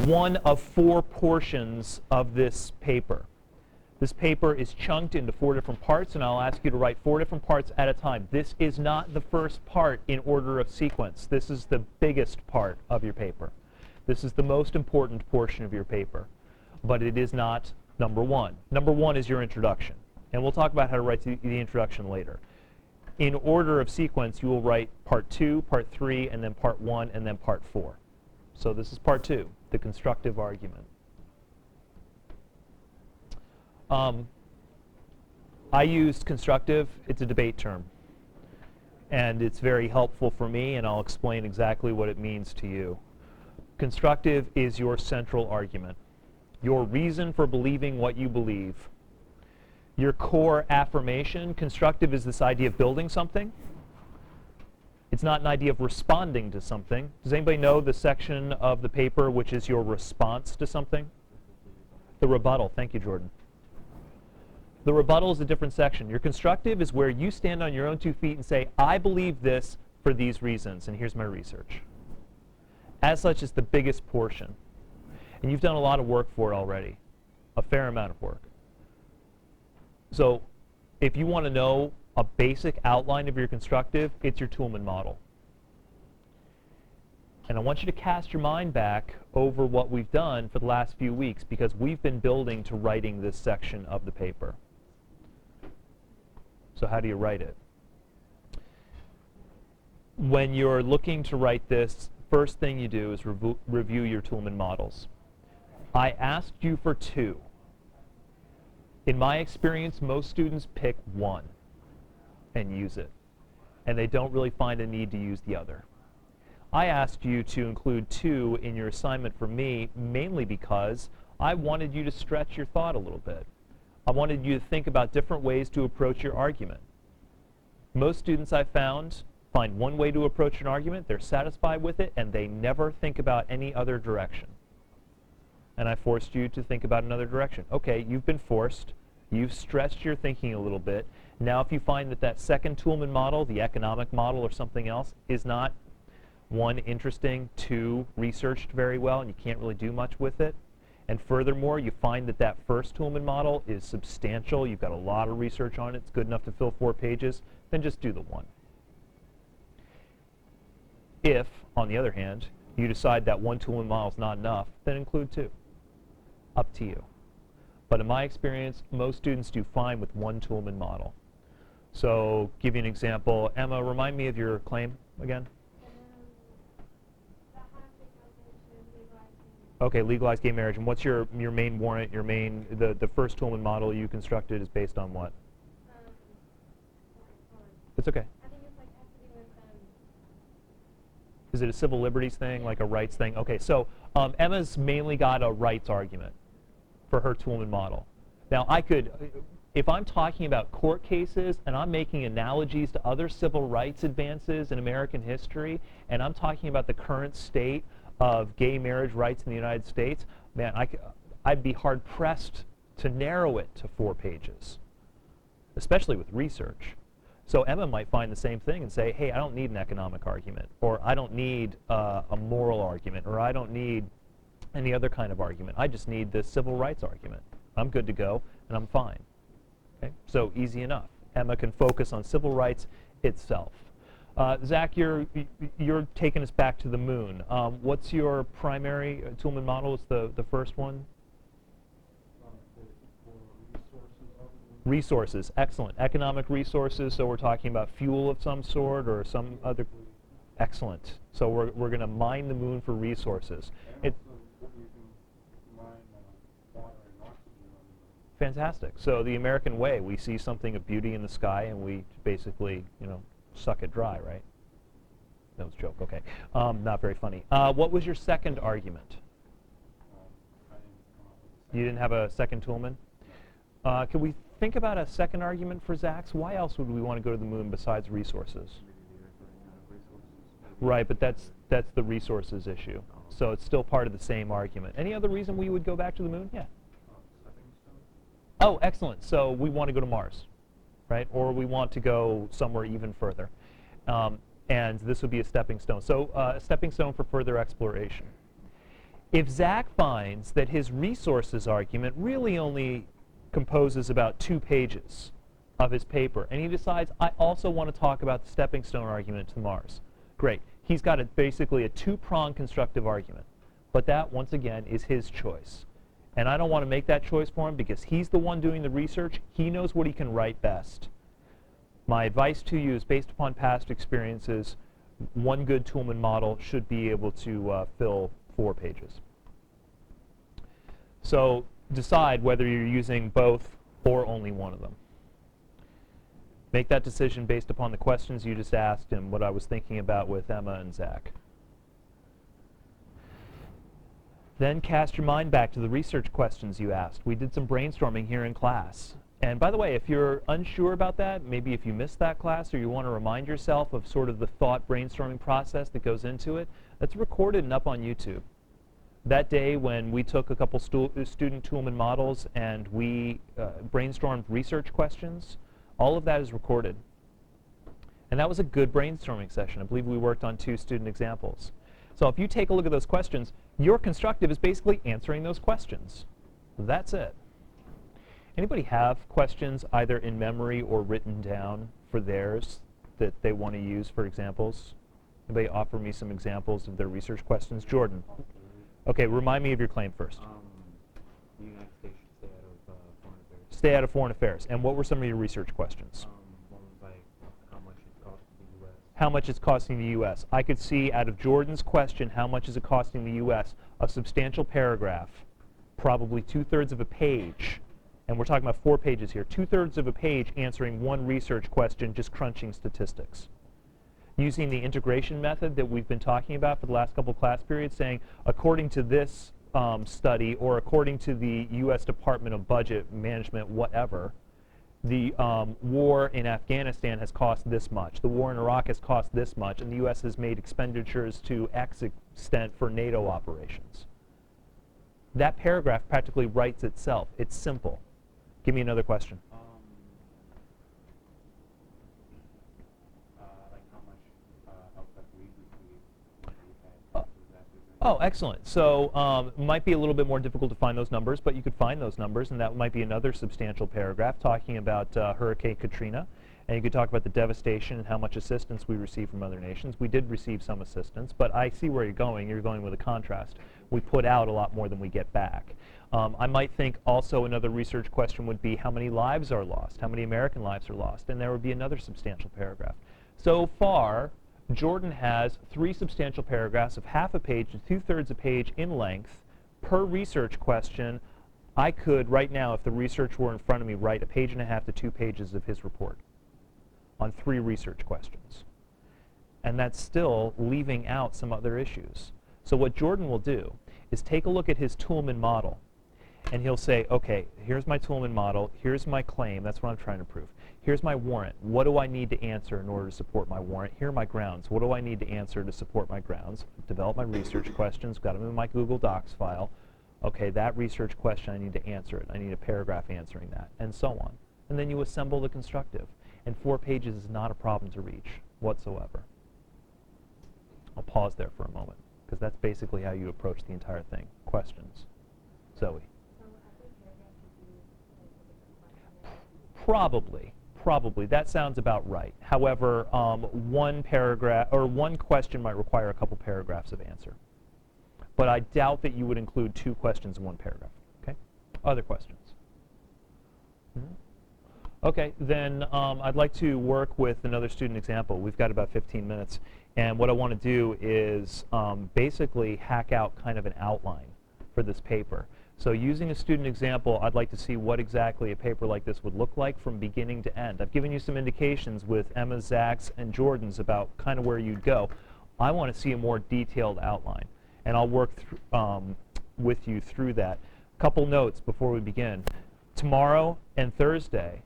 one of 4 portions of this paper. This paper is chunked into 4 different parts, and I'll ask you to write 4 different parts at a time. This is not the first part in order of sequence. This is the biggest part of your paper. This is the most important portion of your paper, but it is not number 1. Number 1 is your introduction, and we'll talk about how to write the introduction later. In order of sequence, you will write part 2, part 3, and then part 1, and then part 4. So this is part 2, the constructive argument. I used constructive. It's a debate term, and it's very helpful for me, and I'll explain exactly what it means to you. Constructive is your central argument, your reason for believing what you believe, your core affirmation. Constructive is this idea of building something. It's not an idea of responding to something. Does anybody know the section of the paper which is your response to something? The rebuttal. Thank you, Jordan. The rebuttal is a different section. Your constructive is where you stand on your own 2 feet and say, I believe this for these reasons, and here's my research. As such, it's the biggest portion. And you've done a lot of work for it already, a fair amount of work. So if you want to know a basic outline of your constructive, it's your Toulmin model. And I want you to cast your mind back over what we've done for the last few weeks, because we've been building to writing this section of the paper. So how do you write it? When you're looking to write this, first thing you do is review your Toulmin models. I asked you for 2. In my experience, most students pick 1 and use it, and they don't really find a need to use the other. I asked you to include 2 in your assignment for me, mainly because I wanted you to stretch your thought a little bit. I wanted you to think about different ways to approach your argument. Most students I found find one way to approach an argument, they're satisfied with it, and they never think about any other direction. And I forced you to think about another direction. Okay, you've been forced. You've stretched your thinking a little bit. Now if you find that that second Toulmin model, the economic model or something else, is not 1, interesting, 2, researched very well, and you can't really do much with it, and furthermore, you find that that first Toulmin model is substantial, you've got a lot of research on it, it's good enough to fill 4 pages, then just do the 1. If, on the other hand, you decide that 1 Toulmin model is not enough, then include 2. Up to you. But in my experience, most students do fine with 1 Toulmin model. So, give you an example. Emma, remind me of your claim again. Okay, legalized gay marriage. And what's your main warrant, the first Toulmin model you constructed is based on what? It's okay. I think it's like has to do with Is it a civil liberties thing, like a rights thing? Okay, so Emma's mainly got a rights argument for her Toulmin model. Now I could, if I'm talking about court cases and I'm making analogies to other civil rights advances in American history, and I'm talking about the current state of gay marriage rights in the United States, man, I'd be hard-pressed to narrow it to 4 pages, especially with research. So Emma might find the same thing and say, hey, I don't need an economic argument, or I don't need a moral argument, or I don't need any other kind of argument. I just need the civil rights argument. I'm good to go, and I'm fine. Okay? So easy enough. Emma can focus on civil rights itself. Zach, you're taking us back to the moon. What's your primary Toulmin model? Is the first one? Resources, excellent. Economic resources, so we're talking about fuel of some sort or some other. Excellent. So we're going to mine the moon for resources. Fantastic. So the American way, we see something of beauty in the sky and we basically, suck it dry, right? That was a joke, okay. Not very funny. What was your second argument? You didn't have a second Toulmin? Can we think about a second argument for Zach's? Why else would we want to go to the moon besides resources? Right, but that's the resources issue. So it's still part of the same argument. Any other reason we would go back to the moon? Yeah. Oh, excellent. So we want to go to Mars, right? Or we want to go somewhere even further. And this would be a stepping stone. So a stepping stone for further exploration. If Zach finds that his resources argument really only composes about 2 pages of his paper, and he decides, I also want to talk about the stepping stone argument to Mars, great. He's got basically a 2-pronged constructive argument. But that, once again, is his choice. And I don't want to make that choice for him because he's the one doing the research. He knows what he can write best. My advice to you is, based upon past experiences, one good Toulmin model should be able to fill 4 pages. So decide whether you're using both or only one of them. Make that decision based upon the questions you just asked and what I was thinking about with Emma and Zach. Then cast your mind back to the research questions you asked. We did some brainstorming here in class. And by the way, if you're unsure about that, maybe if you missed that class or you want to remind yourself of sort of the thought brainstorming process that goes into it, that's recorded and up on YouTube. That day when we took a couple student Toolman models and we brainstormed research questions, all of that is recorded. And that was a good brainstorming session. I believe we worked on 2 student examples. So if you take a look at those questions, your constructive is basically answering those questions. That's it. Anybody have questions either in memory or written down for theirs that they want to use for examples? Anybody offer me some examples of their research questions? Jordan. Okay, remind me of your claim first. The United States should stay out of foreign affairs. Stay out of foreign affairs. And what were some of your research questions? One was like how much it's costing the U.S. How much it's costing the U.S. I could see out of Jordan's question, how much is it costing the U.S., a substantial paragraph, probably 2/3 of a page, and we're talking about 4 pages here, 2/3 of a page answering one research question, just crunching statistics. Using the integration method that we've been talking about for the last couple class periods, saying according to this study or according to the U.S. Department of Budget Management, whatever, the war in Afghanistan has cost this much, the war in Iraq has cost this much, and the U.S. has made expenditures to X extent for NATO operations. That paragraph practically writes itself. It's simple. Give me another question. Like how much help that we received. Oh, excellent. So it might be a little bit more difficult to find those numbers, but you could find those numbers, and that might be another substantial paragraph talking about Hurricane Katrina. And you could talk about the devastation and how much assistance we received from other nations. We did receive some assistance, but I see where you're going. You're going with a contrast. We put out a lot more than we get back. I might think also another research question would be how many lives are lost, how many American lives are lost, and there would be another substantial paragraph. So far, Jordan has 3 substantial paragraphs of half a page to 2/3 a page in length per research question. I could, right now, if the research were in front of me, write 1.5 pages to 2 pages of his report on 3 research questions. And that's still leaving out some other issues. So what Jordan will do is take a look at his Toulmin model, and he'll say, okay, here's my Toulmin model, here's my claim, that's what I'm trying to prove. Here's my warrant. What do I need to answer in order to support my warrant? Here are my grounds. What do I need to answer to support my grounds? Develop my research questions, got them in my Google Docs file. Okay, that research question, I need to answer it. I need a paragraph answering that, and so on. And then you assemble the constructive. And 4 pages is not a problem to reach whatsoever. I'll pause there for a moment, because that's basically how you approach the entire thing. Questions? Zoe? Probably. That sounds about right. However, one paragraph or one question might require a couple paragraphs of answer. But I doubt that you would include 2 questions in one paragraph. Okay? Other questions? Okay, then I'd like to work with another student example. We've got about 15 minutes. And what I want to do is basically hack out kind of an outline for this paper. So using a student example, I'd like to see what exactly a paper like this would look like from beginning to end. I've given you some indications with Emma, Zach's, and Jordan's about kind of where you'd go. I want to see a more detailed outline. And I'll work with you through that. Couple notes before we begin. Tomorrow and Thursday,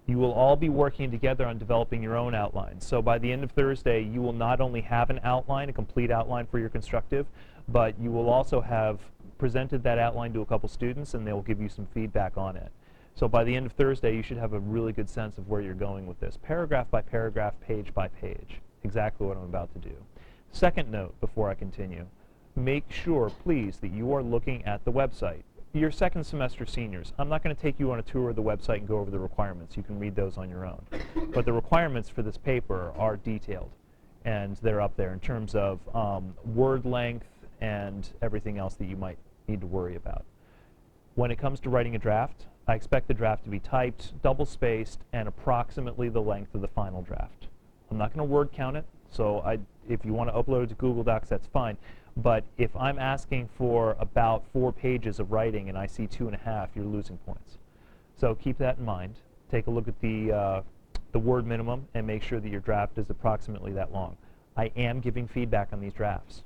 you will all be working together on developing your own outlines. So by the end of Thursday, you will not only have an outline, a complete outline for your constructive, but you will also have presented that outline to a couple students, and they will give you some feedback on it. So by the end of Thursday, you should have a really good sense of where you're going with this, paragraph by paragraph, page by page, exactly what I'm about to do. Second note before I continue, make sure, please, that you are looking at the website. You're second semester seniors. I'm not going to take you on a tour of the website and go over the requirements. You can read those on your own. But the requirements for this paper are detailed, and they're up there in terms of word length and everything else that you might need to worry about. When it comes to writing a draft, I expect the draft to be typed, double-spaced, and approximately the length of the final draft. I'm not going to word count it, so if you want to upload it to Google Docs, that's fine. But if I'm asking for about 4 pages of writing and I see 2.5, you're losing points. So keep that in mind. Take a look at the word minimum and make sure that your draft is approximately that long. I am giving feedback on these drafts.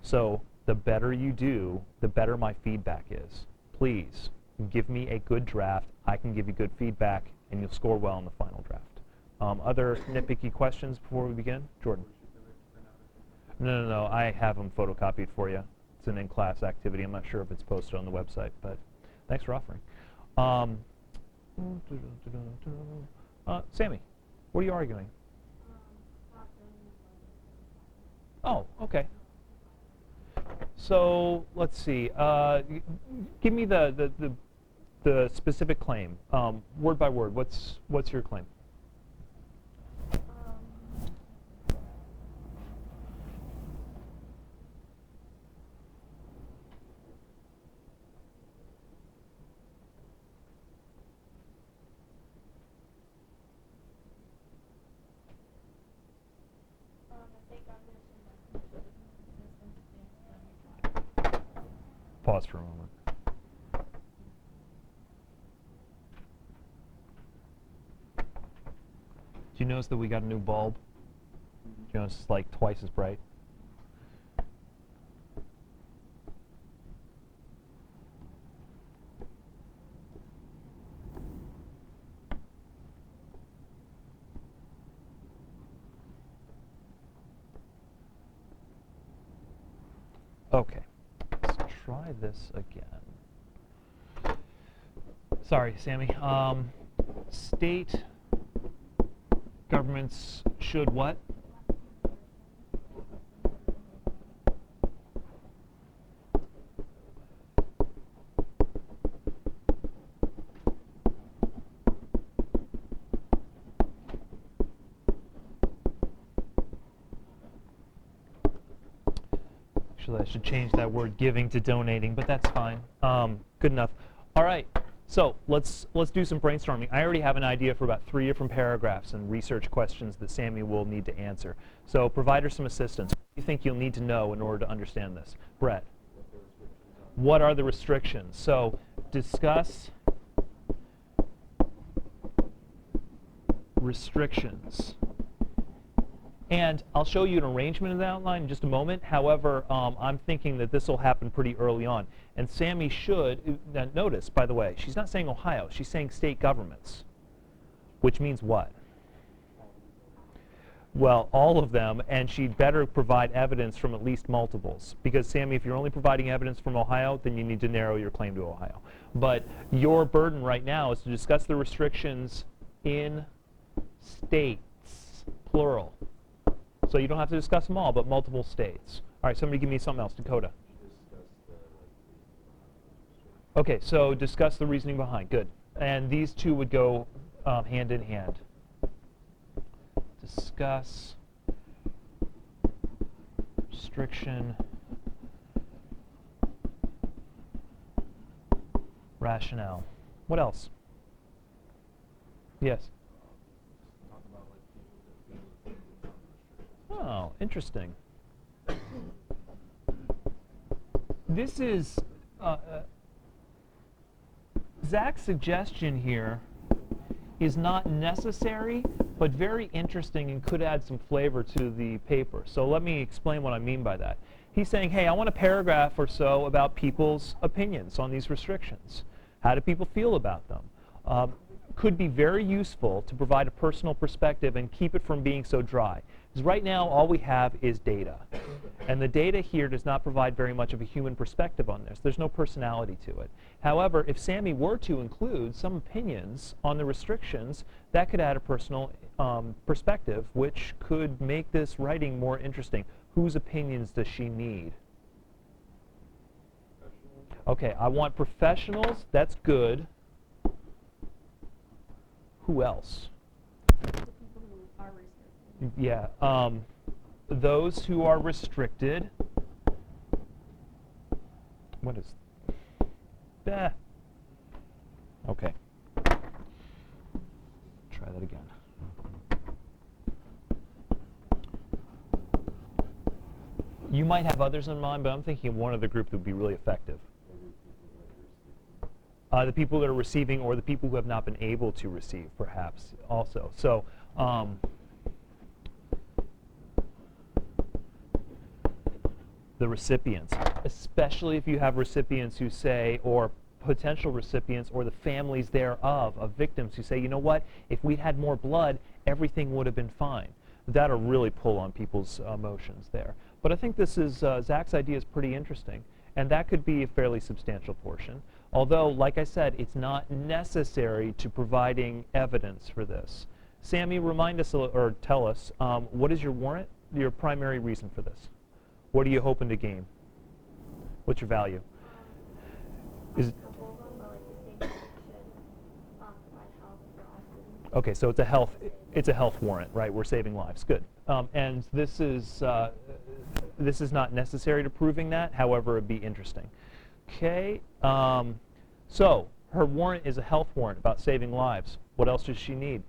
So the better you do, the better my feedback is. Please give me a good draft. I can give you good feedback, and you'll score well in the final draft. Other nitpicky questions before we begin? Jordan. No, I have them photocopied for you. It's an in-class activity. I'm not sure if it's posted on the website, but thanks for offering. Sammy, what are you arguing? Oh, okay. So let's see. Give me the specific claim, word by word. What's your claim? Pause for a moment. Do you notice that we got a new bulb? Do you notice it's like twice as bright? Okay. Try this again. Sorry, Sammy. State governments should what? Actually, I should change that word giving to donating, but that's fine. Good enough. All right, so let's do some brainstorming. I already have an idea for about 3 different paragraphs and research questions that Sammy will need to answer. So provide her some assistance. What do you think you'll need to know in order to understand this? Brett, what are the restrictions? So discuss restrictions. And I'll show you an arrangement of the outline in just a moment. However, I'm thinking that this will happen pretty early on. And Sammy should, notice, by the way, she's not saying Ohio, she's saying state governments, which means what? Well, all of them, and she'd better provide evidence from at least multiples. Because, Sammy, if you're only providing evidence from Ohio, then you need to narrow your claim to Ohio. But your burden right now is to discuss the restrictions in states, plural. So you don't have to discuss them all, but multiple states. All right, somebody give me something else. Dakota. Okay, so discuss the reasoning behind. Good. And these two would go hand in hand. Discuss restriction rationale. What else? Yes. Oh, interesting. This is Zach's suggestion here is not necessary, but very interesting and could add some flavor to the paper. So let me explain what I mean by that. He's saying, hey, I want a paragraph or so about people's opinions on these restrictions. How do people feel about them? Could be very useful to provide a personal perspective and keep it from being so dry. Because right now, all we have is data. And the data here does not provide very much of a human perspective on this. There's no personality to it. However, if Sammy were to include some opinions on the restrictions, that could add a personal perspective, which could make this writing more interesting. Whose opinions does she need Okay, I want professionals. That's good. Who else? The people who are restricted. Yeah. Those who are restricted. What is that? Okay. Try that again. You might have others in mind, but I'm thinking of one other group that would be really effective. The people that are receiving, or the people who have not been able to receive, perhaps, also. So, the recipients, especially if you have recipients who say, or potential recipients, or the families thereof, of victims who say, you know what, if we'd had more blood, everything would have been fine. That'll really pull on people's emotions there. But I think this is, Zach's idea is pretty interesting, and that could be a fairly substantial portion. Although, like I said, it's not necessary to providing evidence for this. Sammy, remind us, or tell us, what is your warrant, your primary reason for this? What are you hoping to gain? What's your value? Is A couple of them, but like the state should provide health for all students. Okay, so it's a health warrant, right? We're saving lives. Good. And this is not necessary to proving that. However, it'd be interesting. Okay. So her warrant is a health warrant about saving lives. What else does she need?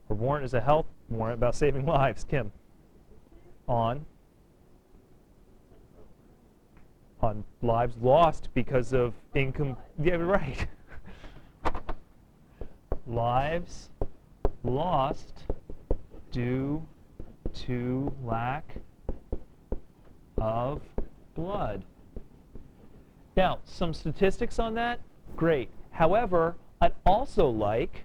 Her warrant is a health warrant about saving lives. Kim. On lives lost because of income. Yeah, right. Lives lost due to lack of blood. Now, some statistics on that, great. However, I'd also like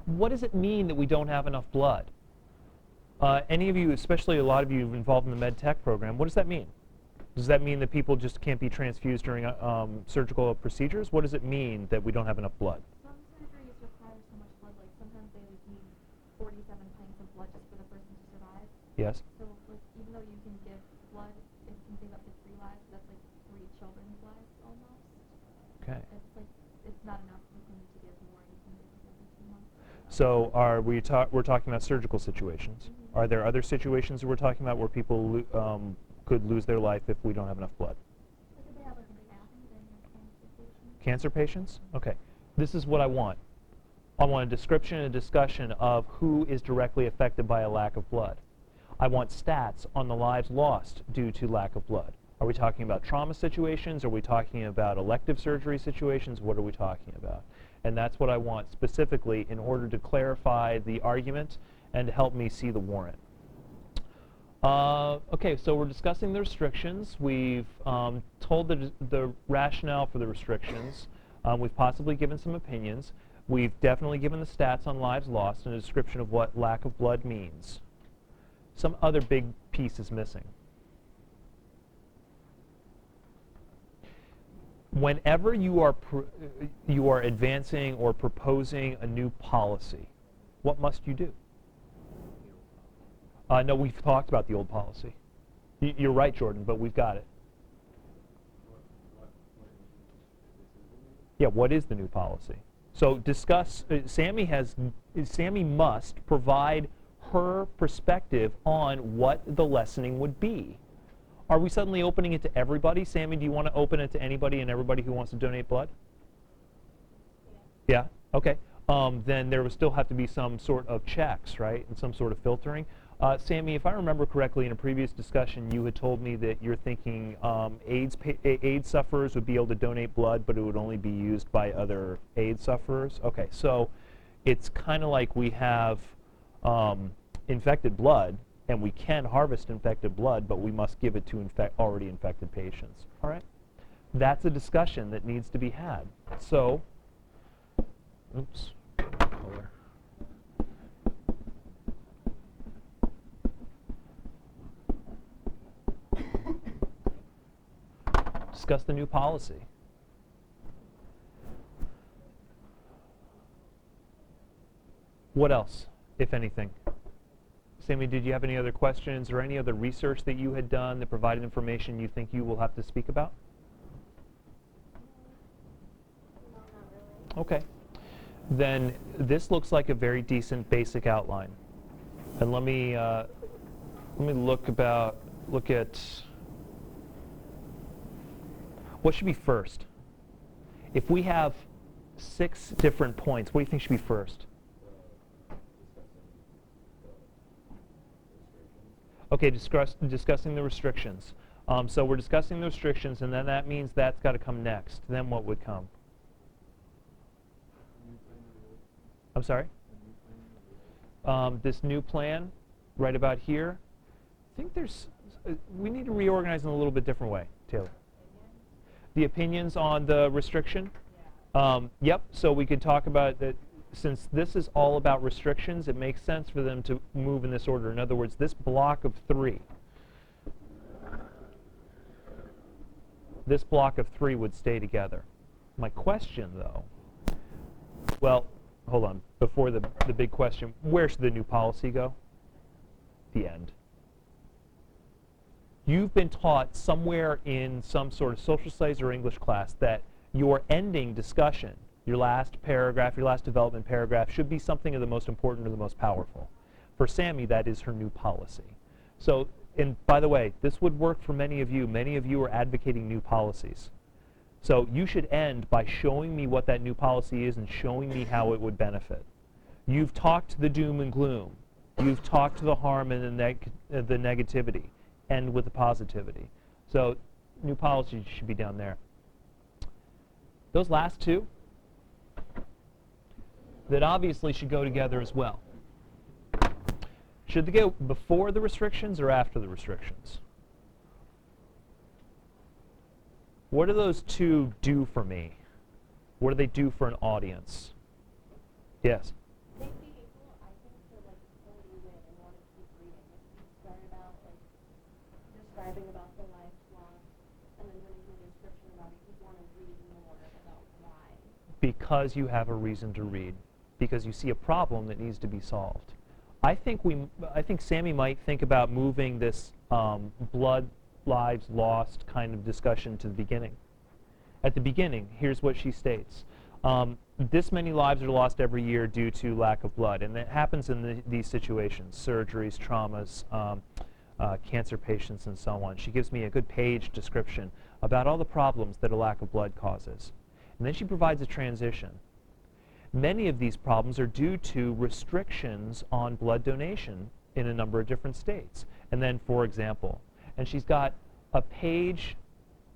what does it mean that we don't have enough blood? Any of you, especially a lot of you involved in the med tech program, what does that mean? Does that mean that people just can't be transfused during surgical procedures? What does it mean that we don't have enough blood? Some surgeries require so much blood, like sometimes they like need 47 pints of blood just for the person to survive. Yes? So like even though you can give blood, it can save up to 3 lives. That's like 3 children's lives almost. Okay. It's like it's not enough. You can need to give more. You can give every 2 months. So are we're talking about surgical situations. Mm-hmm. Are there other situations that we're talking about where people could lose their life if we don't have enough blood? Like if they have like a staffing, then like cancer patients. Cancer patients? Okay. This is what I want. I want a description and a discussion of who is directly affected by a lack of blood. I want stats on the lives lost due to lack of blood. Are we talking about trauma situations? Are we talking about elective surgery situations? What are we talking about? And that's what I want specifically in order to clarify the argument and to help me see the warrant. Okay, so we're discussing the restrictions. We've told the rationale for the restrictions. We've possibly given some opinions. We've definitely given the stats on lives lost and a description of what lack of blood means. Some other big piece is missing. Whenever you are advancing or proposing a new policy, what must you do? No, we've talked about the old policy. You're right, Jordan, but we've got it. Yeah, what is the new policy? So discuss, Sammy must provide her perspective on what the lessening would be. Are we suddenly opening it to everybody? Sammy, do you want to open it to anybody and everybody who wants to donate blood? Yeah? Okay. Then there would still have to be some sort of checks, right? And some sort of filtering. Sammy, if I remember correctly, in a previous discussion, you had told me that you're thinking AIDS sufferers would be able to donate blood, but it would only be used by other AIDS sufferers. Okay, so it's kind of like we have infected blood, and we can harvest infected blood, but we must give it to already infected patients. All right? That's a discussion that needs to be had. So, oops, color. Discuss the new policy. What else, if anything? Sammy, did you have any other questions or any other research that you had done that provided information you think you will have to speak about? No, not really. Okay. Then this looks like a very decent basic outline. And let me look at what should be first. If we have 6 different points, what do you think should be first? Okay, discussing the restrictions. So we're discussing the restrictions, and then that means that's got to come next. Then what would come? I'm sorry? This new plan, right about here. I think we need to reorganize in a little bit different way, Taylor. The opinions on the restriction? Yep, so we could talk about that. Since this is all about restrictions, it makes sense for them to move in this order. In other words, this block of 3. This block of 3 would stay together. My question, though, well, hold on. Before the big question, where should the new policy go? The end. You've been taught somewhere in some sort of social studies or English class that your ending discussion, your last paragraph, your last development paragraph, should be something of the most important or the most powerful. For Sammy, that is her new policy. So, and by the way, this would work for many of you. Many of you are advocating new policies. So you should end by showing me what that new policy is and showing me how it would benefit. You've talked the doom and gloom. You've talked the harm and the negativity. End with the positivity. So new policy should be down there. Those last 2, that obviously should go together as well. Should they go before the restrictions or after the restrictions? What do those 2 do for me? What do they do for an audience? Yes? They be able, I think, to like pull you in and want to keep reading. If you start out like describing about the life loss and then going into a description about it, you want to read more about why. Because you have a reason to read. Because you see a problem that needs to be solved. I think Sammy might think about moving this blood lives lost kind of discussion to the beginning. At the beginning, here's what she states. This many lives are lost every year due to lack of blood, and it happens in these situations, surgeries, traumas, cancer patients, and so on. She gives me a good page description about all the problems that a lack of blood causes. And then she provides a transition. Many of these problems are due to restrictions on blood donation in a number of different states. And then, for example, and she's got a page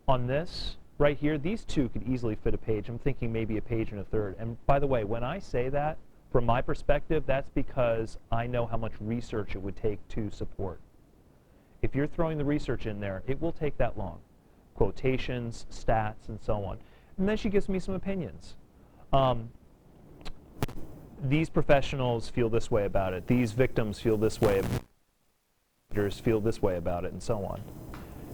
on this right here. These 2 could easily fit a page. I'm thinking maybe a page and a third. And by the way, when I say that, from my perspective, that's because I know how much research it would take to support. If you're throwing the research in there, it will take that long. Quotations, stats, and so on. And then she gives me some opinions. These professionals feel this way about it. These victims feel this way. Readers feel this way about it, and so on.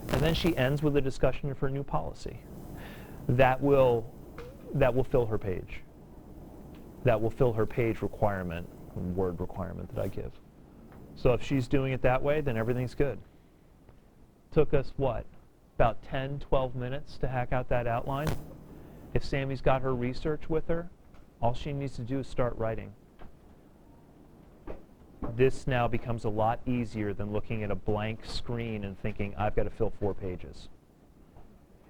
And then she ends with a discussion of her new policy. That will fill her page. That will fill her page requirement, word requirement that I give. So if she's doing it that way, then everything's good. Took us, what, about 10, 12 minutes to hack out that outline. If Sammy's got her research with her, all she needs to do is start writing. This now becomes a lot easier than looking at a blank screen and thinking, I've got to fill 4 pages.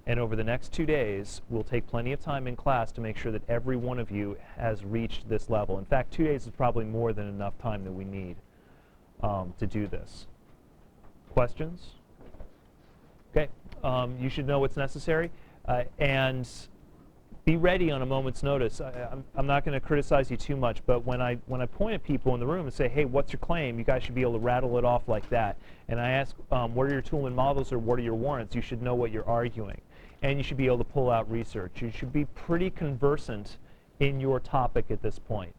And over the next 2 days, we'll take plenty of time in class to make sure that every one of you has reached this level. In fact, 2 days is probably more than enough time that we need to do this. Questions? Okay, you should know what's necessary. And be ready on a moment's notice. I'm not going to criticize you too much, but when I point at people in the room and say, hey, what's your claim? You guys should be able to rattle it off like that. And I ask, what are your Toulmin models or what are your warrants? You should know what you're arguing. And you should be able to pull out research. You should be pretty conversant in your topic at this point.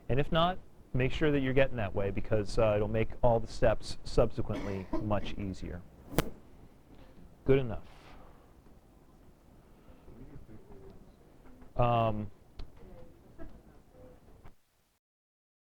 And if not, make sure that you're getting that way because it'll make all the steps subsequently much easier. Good enough.